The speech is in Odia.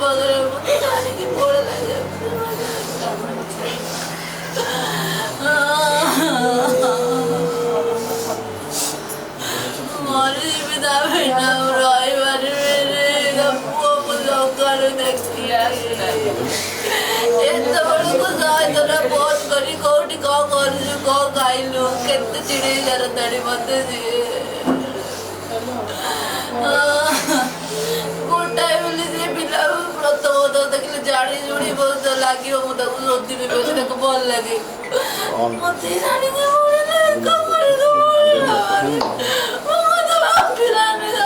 ବଦଳରେ ମୋତେ ଆଣିକି ପଳେଇଲା ମରିଯିବି ତା ବିନା ମୁଁ ରହିପାରିବିନି ତା ପୁଅକୁ ସକାଳୁ ଦେଖି ଏତେବେଳକୁ ସହିତ ଫୋନ କରି କୋଉଠି କଣ କରୁଛୁ କଣ ଖାଇଲୁ କେତେ ଚିଡ଼େଇ ସାରନ୍ତାଣି ମତେ ସିଏ ଗୋଟାଏ ବୋଲି ସେ ପିଲା ପ୍ରଥମ ଦେଖିଲେ ଜାଣି ଜୁଣି ବହୁତ ଲାଗିବ ମୁଁ ତାକୁ ଶୋଧିବି ବୋଲି ତାକୁ ଭଲ ଲାଗେ ମତେ ଜାଣିକି ଭାବିଲାନି